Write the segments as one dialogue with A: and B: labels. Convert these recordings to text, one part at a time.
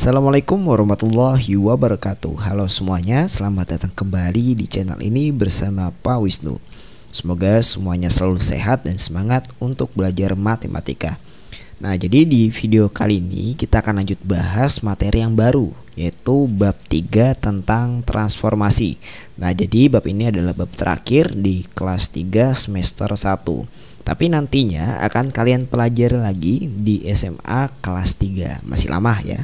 A: Assalamualaikum warahmatullahi wabarakatuh. Halo semuanya, selamat datang kembali di channel ini bersama Pak Wisnu. Semoga semuanya selalu sehat dan semangat untuk belajar matematika. Nah, jadi di video kali ini kita akan lanjut bahas materi yang baru, yaitu bab 3 tentang transformasi. Nah, jadi bab ini adalah bab terakhir di kelas 3 semester 1. Tapi nantinya akan kalian pelajari lagi di SMA kelas 3. Masih lama ya.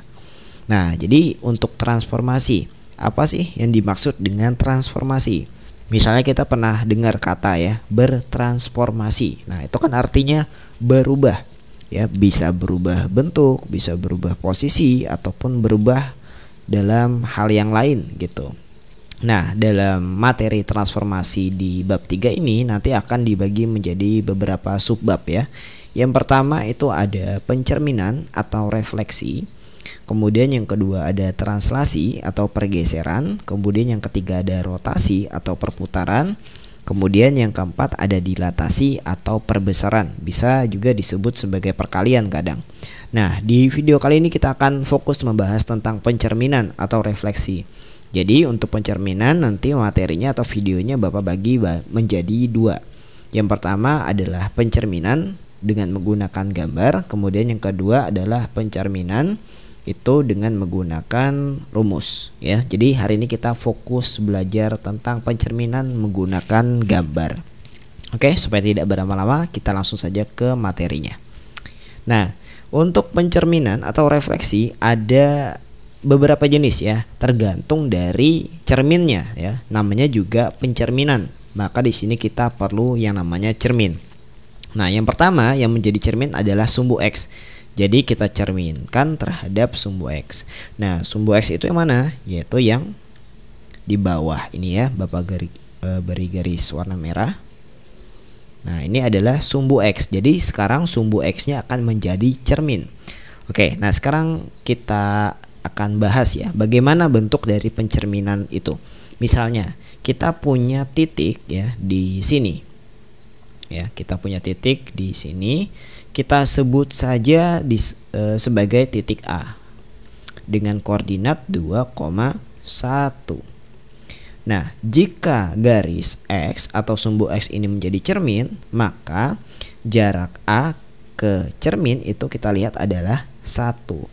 A: Nah, jadi untuk transformasi, apa sih yang dimaksud dengan transformasi? Misalnya kita pernah dengar kata ya, bertransformasi. Nah, itu kan artinya berubah. Ya, bisa berubah bentuk, bisa berubah posisi ataupun berubah dalam hal yang lain gitu. Nah, dalam materi transformasi di bab 3 ini nanti akan dibagi menjadi beberapa subbab ya. Yang pertama itu ada pencerminan atau refleksi. Kemudian yang kedua ada translasi atau pergeseran. Kemudian yang ketiga ada rotasi atau perputaran. Kemudian yang keempat ada dilatasi atau perbesaran. Bisa juga disebut sebagai perkalian kadang. Nah, di video kali ini kita akan fokus membahas tentang pencerminan atau refleksi. Jadi untuk pencerminan nanti materinya atau videonya Bapak bagi menjadi dua. Yang pertama adalah pencerminan dengan menggunakan gambar. Kemudian yang kedua adalah pencerminan itu dengan menggunakan rumus ya. Jadi hari ini kita fokus belajar tentang pencerminan menggunakan gambar. Oke, supaya tidak berlama-lama kita langsung saja ke materinya. Nah, untuk pencerminan atau refleksi ada beberapa jenis ya, tergantung dari cerminnya ya. Namanya juga pencerminan. Maka di sini kita perlu yang namanya cermin. Nah, yang pertama yang menjadi cermin adalah sumbu X. Jadi kita cerminkan terhadap sumbu X. Nah, sumbu X itu yang mana? Yaitu yang di bawah ini ya, Bapak beri garis warna merah. Nah, ini adalah sumbu X. Jadi sekarang sumbu X-nya akan menjadi cermin. Oke, nah sekarang kita akan bahas ya, bagaimana bentuk dari pencerminan itu. Misalnya, kita punya titik ya di sini. Ya, kita punya titik di sini. Kita sebut saja sebagai titik A dengan koordinat 2,1. Nah, jika garis X atau sumbu X ini menjadi cermin, maka jarak A ke cermin itu kita lihat adalah 1.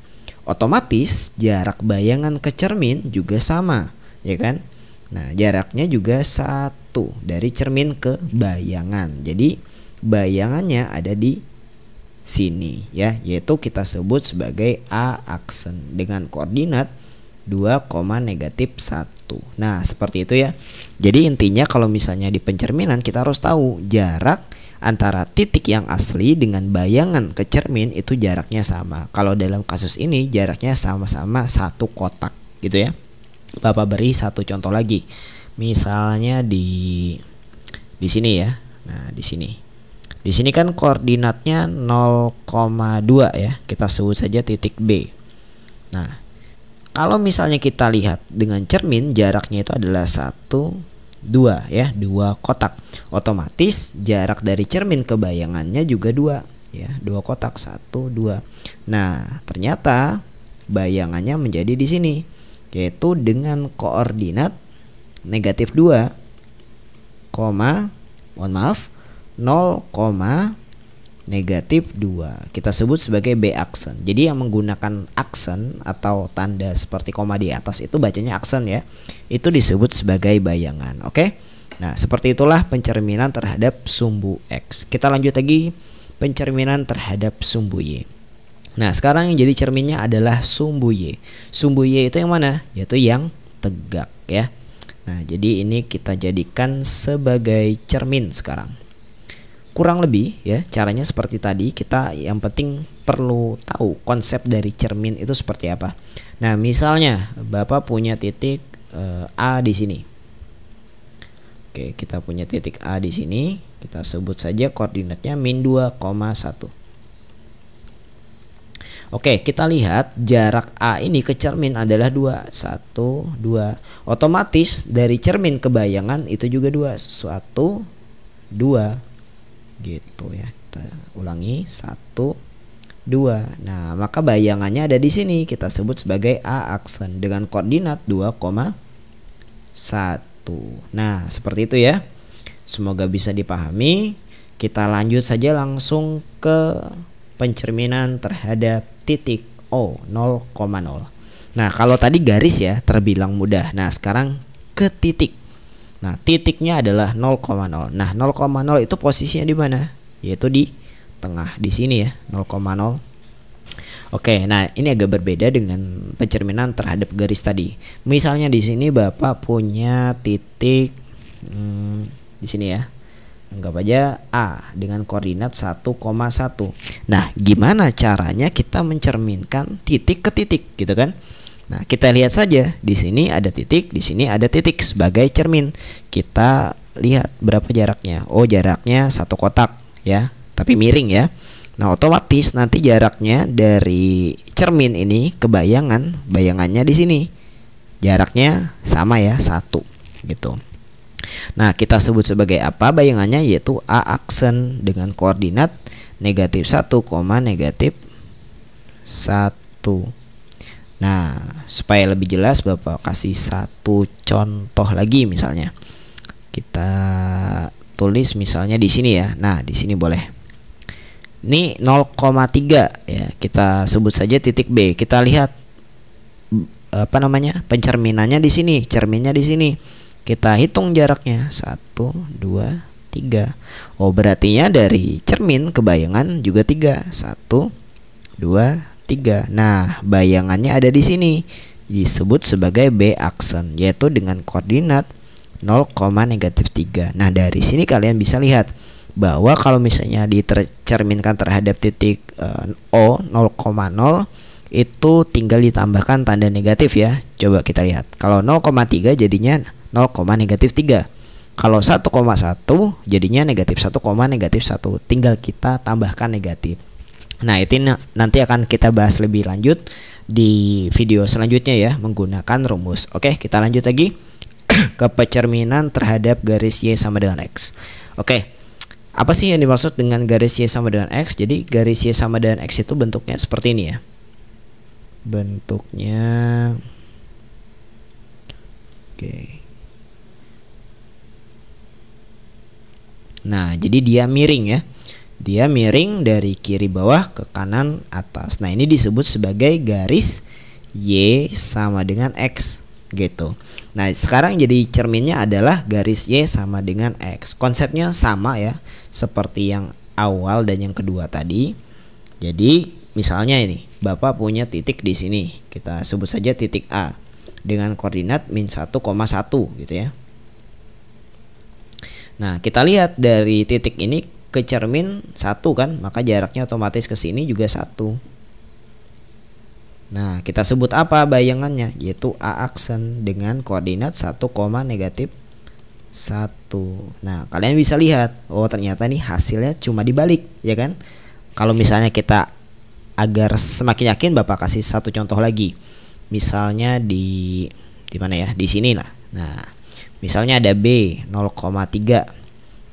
A: Otomatis jarak bayangan ke cermin juga sama, ya kan? Nah, jaraknya juga 1 dari cermin ke bayangan. Jadi bayangannya ada di sini ya, yaitu kita sebut sebagai A aksen dengan koordinat 2,-1. Nah, seperti itu ya. Jadi intinya kalau misalnya di pencerminan kita harus tahu jarak antara titik yang asli dengan bayangan ke cermin itu jaraknya sama. Kalau dalam kasus ini jaraknya sama-sama satu kotak gitu ya. Bapak beri satu contoh lagi. Misalnya di sini ya. Nah, di sini. Di sini kan koordinatnya 0,2 ya. Kita sebut saja titik B. Nah, kalau misalnya kita lihat dengan cermin jaraknya itu adalah 1, 2 ya, 2 kotak. Otomatis jarak dari cermin ke bayangannya juga 2 ya, 2 kotak, 1, 2. Nah, ternyata bayangannya menjadi di sini, yaitu dengan koordinat negatif 2, 0,-2 kita sebut sebagai B aksen. Jadi yang menggunakan aksen atau tanda seperti koma di atas itu bacanya aksen ya. Itu disebut sebagai bayangan. Oke. Nah, seperti itulah pencerminan terhadap sumbu X. Kita lanjut lagi pencerminan terhadap sumbu Y. Nah, sekarang yang jadi cerminnya adalah sumbu Y. Sumbu Y itu yang mana? Yaitu yang tegak ya. Nah, jadi ini kita jadikan sebagai cermin sekarang. Kurang lebih ya, caranya seperti tadi. Kita yang penting perlu tahu konsep dari cermin itu seperti apa. Nah, misalnya Bapak punya titik A di sini. Oke, kita punya titik A di sini. Kita sebut saja koordinatnya -2,1. Oke, kita lihat jarak A ini ke cermin adalah 2, 1, 2. Otomatis dari cermin ke bayangan itu juga 2, 1, 2. Gitu ya. Kita ulangi 1, 2. Nah, maka bayangannya ada di sini, kita sebut sebagai A aksen dengan koordinat 2,1. Nah, seperti itu ya. Semoga bisa dipahami. Kita lanjut saja langsung ke pencerminan terhadap titik O 0,0. Nah, kalau tadi garis ya terbilang mudah. Nah, sekarang ke titik. Nah, titiknya adalah 0,0. Nah, 0,0 itu posisinya di mana? Yaitu di tengah, di sini ya, 0,0. Oke, nah ini agak berbeda dengan pencerminan terhadap garis tadi. Misalnya di sini Bapak punya titik di sini ya. Anggap aja A dengan koordinat 1,1. Nah, gimana caranya kita mencerminkan titik ke titik gitu kan? Nah, kita lihat saja di sini ada titik, di sini ada titik sebagai cermin. Kita lihat berapa jaraknya. Oh, jaraknya satu kotak ya, tapi miring ya. Nah, otomatis nanti jaraknya dari cermin ini ke bayangannya di sini. Jaraknya sama ya, 1 gitu. Nah, kita sebut sebagai apa bayangannya, yaitu A aksen dengan koordinat negatif 1, negatif 1. Nah, supaya lebih jelas Bapak kasih satu contoh lagi misalnya. Kita tulis misalnya di sini ya. Nah, di sini boleh. Ini 0,3 ya. Kita sebut saja titik B. Kita lihat apa namanya? Pencerminannya di sini, cerminnya di sini. Kita hitung jaraknya 1, 2, 3. Oh, berartinya dari cermin ke bayangan juga 3. 1, 2, 3. Nah, bayangannya ada di sini, disebut sebagai B aksen, yaitu dengan koordinat 0,-3. Nah, dari sini kalian bisa lihat bahwa kalau misalnya dicerminkan terhadap titik O 0,0 itu tinggal ditambahkan tanda negatif ya. Coba kita lihat. Kalau 0,3 jadinya 0,-3. Kalau 1,1 jadinya negatif 1,-1. Tinggal kita tambahkan negatif. Nah, itu nanti akan kita bahas lebih lanjut di video selanjutnya ya, menggunakan rumus. Oke, kita lanjut lagi ke pencerminan terhadap garis Y sama dengan X. Oke, apa sih yang dimaksud dengan garis Y sama dengan X? Jadi garis Y sama dengan X itu bentuknya seperti ini ya. Bentuknya oke. Nah, jadi dia miring ya. Dia miring dari kiri bawah ke kanan atas. Nah, ini disebut sebagai garis Y sama dengan X gitu. Nah, sekarang jadi cerminnya adalah garis Y sama dengan X. Konsepnya sama ya, seperti yang awal dan yang kedua tadi. Jadi, misalnya ini, Bapak punya titik di sini. Kita sebut saja titik A dengan koordinat -1,1 gitu ya. Nah, kita lihat dari titik ini ke cermin 1 kan, maka jaraknya otomatis ke sini juga 1. Nah, kita sebut apa bayangannya, yaitu A aksen dengan koordinat 1,-1. Nah, kalian bisa lihat, oh ternyata nih hasilnya cuma dibalik ya kan. Kalau misalnya kita agar semakin yakin, Bapak kasih satu contoh lagi. Misalnya di mana ya? Di sini lah. Nah, misalnya ada B 0,3.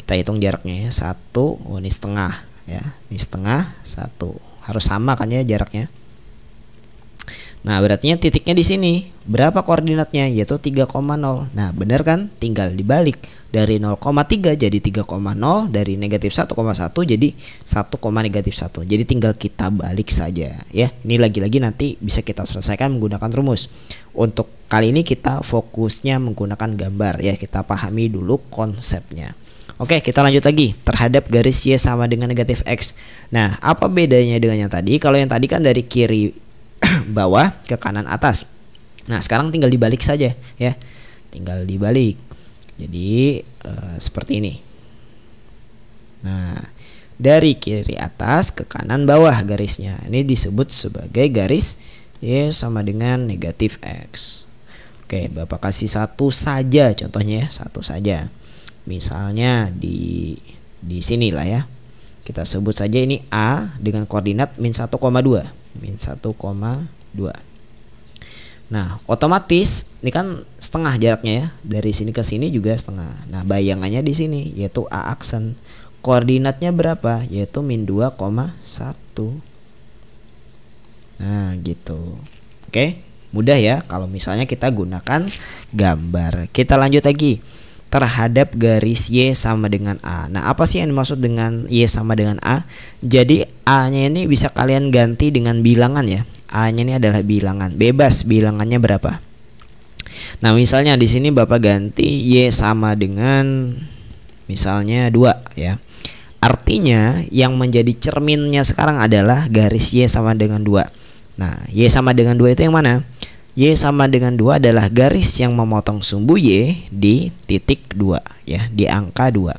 A: Kita hitung jaraknya ya, 1, oh ini setengah ya, ini setengah 1, harus sama kan ya jaraknya. Nah, berarti titiknya di sini berapa koordinatnya, yaitu 3,0. Nah, benar kan, tinggal dibalik dari 0,3 jadi 3,0, dari negatif 1,1 jadi 1,-1. Jadi tinggal kita balik saja ya. Ini lagi-lagi nanti bisa kita selesaikan menggunakan rumus. Untuk kali ini kita fokusnya menggunakan gambar ya, kita pahami dulu konsepnya. Oke, kita lanjut lagi terhadap garis Y sama dengan negatif X. Nah, apa bedanya dengan yang tadi? Kalau yang tadi kan dari kiri bawah ke kanan atas. Nah, sekarang tinggal dibalik saja ya. Tinggal dibalik. Jadi seperti ini. Nah, dari kiri atas ke kanan bawah garisnya. Ini disebut sebagai garis Y sama dengan negatif X. Oke, Bapak kasih satu saja contohnya ya, satu saja. Misalnya di sini lah ya. Kita sebut saja ini A dengan koordinat -1,2. -1,2. Nah, otomatis ini kan setengah jaraknya ya. Dari sini ke sini juga setengah. Nah, bayangannya di sini yaitu A aksen. Koordinatnya berapa? Yaitu -2,1. Nah gitu. Oke, mudah ya kalau misalnya kita gunakan gambar. Kita lanjut lagi. Terhadap garis Y sama dengan A. Nah apa sih yang dimaksud dengan Y sama dengan A? Jadi A nya ini bisa kalian ganti dengan bilangan ya. A nya ini adalah bilangan, bebas bilangannya berapa. Nah misalnya di sini Bapak ganti Y sama dengan misalnya 2 ya. Artinya yang menjadi cerminnya sekarang adalah garis Y sama dengan 2. Nah Y sama dengan 2 itu yang mana? Y sama dengan 2 adalah garis yang memotong sumbu Y di titik 2 ya, di angka 2.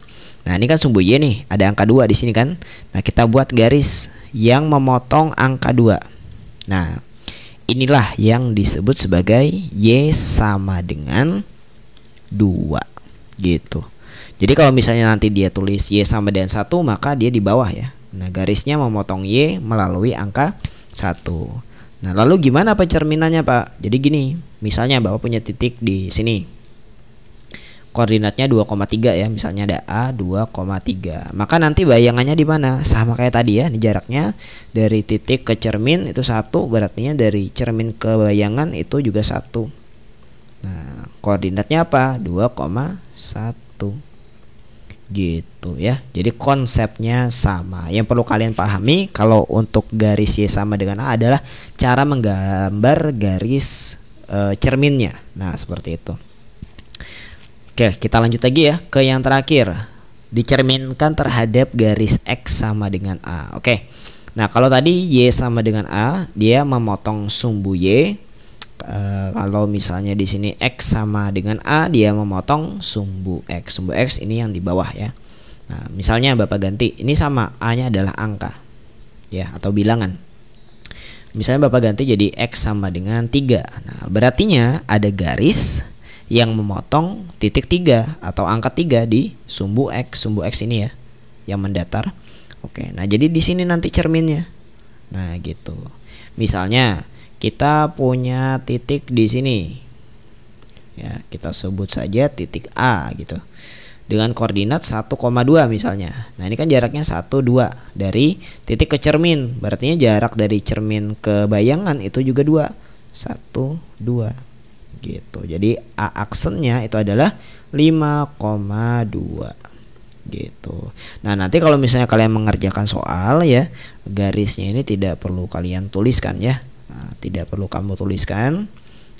A: Nah, ini kan sumbu Y nih, ada angka 2 di sini kan. Nah, kita buat garis yang memotong angka 2. Nah, inilah yang disebut sebagai Y sama dengan 2 gitu. Jadi kalau misalnya nanti dia tulis Y sama dengan 1, maka dia di bawah ya. Nah, garisnya memotong Y melalui angka 1. Nah, lalu gimana pencerminannya, Pak? Jadi gini, misalnya Bapak punya titik di sini. Koordinatnya 2,3 ya, misalnya ada A 2,3. Maka nanti bayangannya di mana? Sama kayak tadi ya, ini jaraknya dari titik ke cermin itu 1, berarti dari cermin ke bayangan itu juga 1. Nah, koordinatnya apa? 2,1. Gitu ya. Jadi konsepnya sama. Yang perlu kalian pahami kalau untuk garis Y sama dengan A adalah cara menggambar garis cerminnya. Nah, seperti itu. Oke, kita lanjut lagi ya ke yang terakhir. Dicerminkan terhadap garis X sama dengan A. Oke. Nah, kalau tadi Y sama dengan A, dia memotong sumbu Y. Kalau misalnya di sini X sama dengan A, dia memotong sumbu X. Sumbu X ini yang di bawah ya. Nah, misalnya Bapak ganti, ini sama, A-nya adalah angka ya, atau bilangan. Misalnya Bapak ganti jadi X sama dengan 3. Nah, berartinya ada garis yang memotong titik 3 atau angka 3 di sumbu X. Sumbu X ini ya, yang mendatar. Oke, nah jadi di sini nanti cerminnya. Nah, gitu. Misalnya kita punya titik di sini ya, kita sebut saja titik A gitu, dengan koordinat 1,2 misalnya. Nah ini kan jaraknya 1, 2 dari titik ke cermin, berarti jarak dari cermin ke bayangan itu juga 2, 1, 2 gitu. Jadi A aksennya itu adalah 5,2 gitu. Nah nanti kalau misalnya kalian mengerjakan soal ya, garisnya ini tidak perlu kalian tuliskan ya. Nah, tidak perlu kamu tuliskan.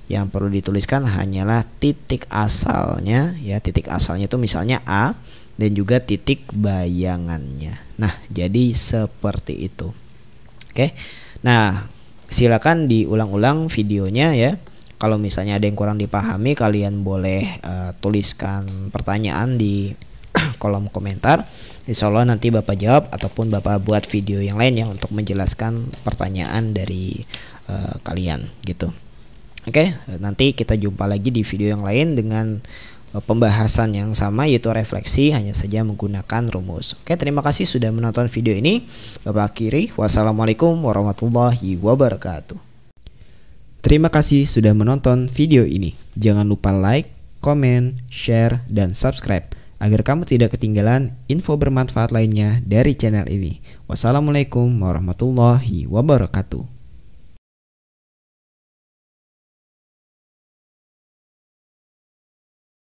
A: Yang perlu dituliskan hanyalah titik asalnya ya. Titik asalnya itu misalnya A dan juga titik bayangannya. Nah, jadi seperti itu. Oke. Nah, silakan diulang-ulang videonya ya. Kalau misalnya ada yang kurang dipahami, kalian boleh tuliskan pertanyaan di kolom komentar. Insya Allah nanti Bapak jawab ataupun Bapak buat video yang lain ya untuk menjelaskan pertanyaan dari kalian gitu. Oke, nanti kita jumpa lagi di video yang lain dengan pembahasan yang sama, yaitu refleksi hanya saja menggunakan rumus. Oke, terima kasih sudah menonton video ini. Bapak akhiri, wassalamualaikum warahmatullahi wabarakatuh. Terima kasih sudah menonton video ini. Jangan lupa like, komen, share, dan subscribe agar kamu tidak ketinggalan info bermanfaat lainnya dari channel ini. Wassalamualaikum warahmatullahi wabarakatuh.